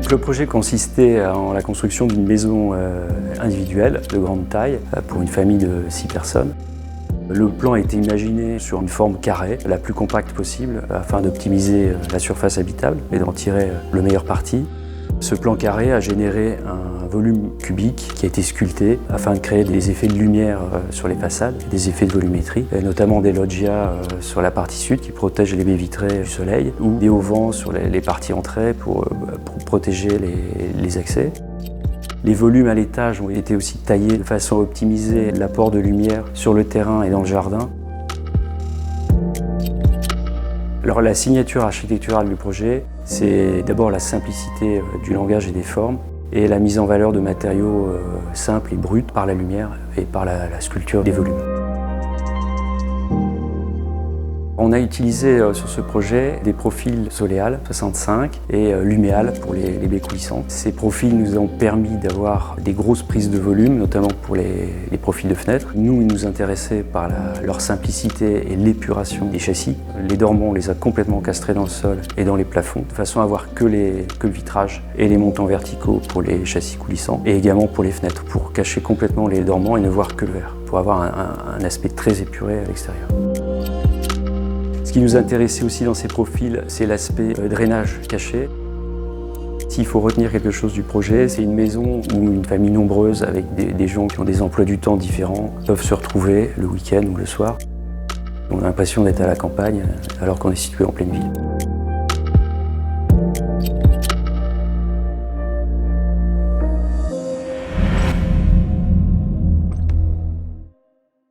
Le projet consistait en la construction d'une maison individuelle de grande taille pour une famille de 6 personnes. Le plan a été imaginé sur une forme carrée, la plus compacte possible, afin d'optimiser la surface habitable et d'en tirer le meilleur parti. Ce plan carré a généré un volume cubique qui a été sculpté afin de créer des effets de lumière sur les façades, des effets de volumétrie, et notamment des loggias sur la partie sud qui protègent les baies vitrées du soleil, ou des auvents sur les parties entrées pour protéger les accès. Les volumes à l'étage ont été aussi taillés de façon à optimiser l'apport de lumière sur le terrain et dans le jardin. Alors, la signature architecturale du projet, c'est d'abord la simplicité du langage et des formes et la mise en valeur de matériaux simples et bruts par la lumière et par la sculpture des volumes. On a utilisé sur ce projet des profils Soleal 65 et Luméal pour les baies coulissantes. Ces profils nous ont permis d'avoir des grosses prises de volume, notamment pour les profils de fenêtres. Nous, ils nous intéressaient par leur simplicité et l'épuration des châssis. Les dormants, on les a complètement castrés dans le sol et dans les plafonds, de façon à avoir que le vitrage et les montants verticaux pour les châssis coulissants, et également pour les fenêtres, pour cacher complètement les dormants et ne voir que le verre, pour avoir un aspect très épuré à l'extérieur. Ce qui nous intéressait aussi dans ces profils, c'est l'aspect drainage caché. S'il faut retenir quelque chose du projet, c'est une maison où une famille nombreuse avec des gens qui ont des emplois du temps différents peuvent se retrouver le week-end ou le soir. On a l'impression d'être à la campagne alors qu'on est situé en pleine ville.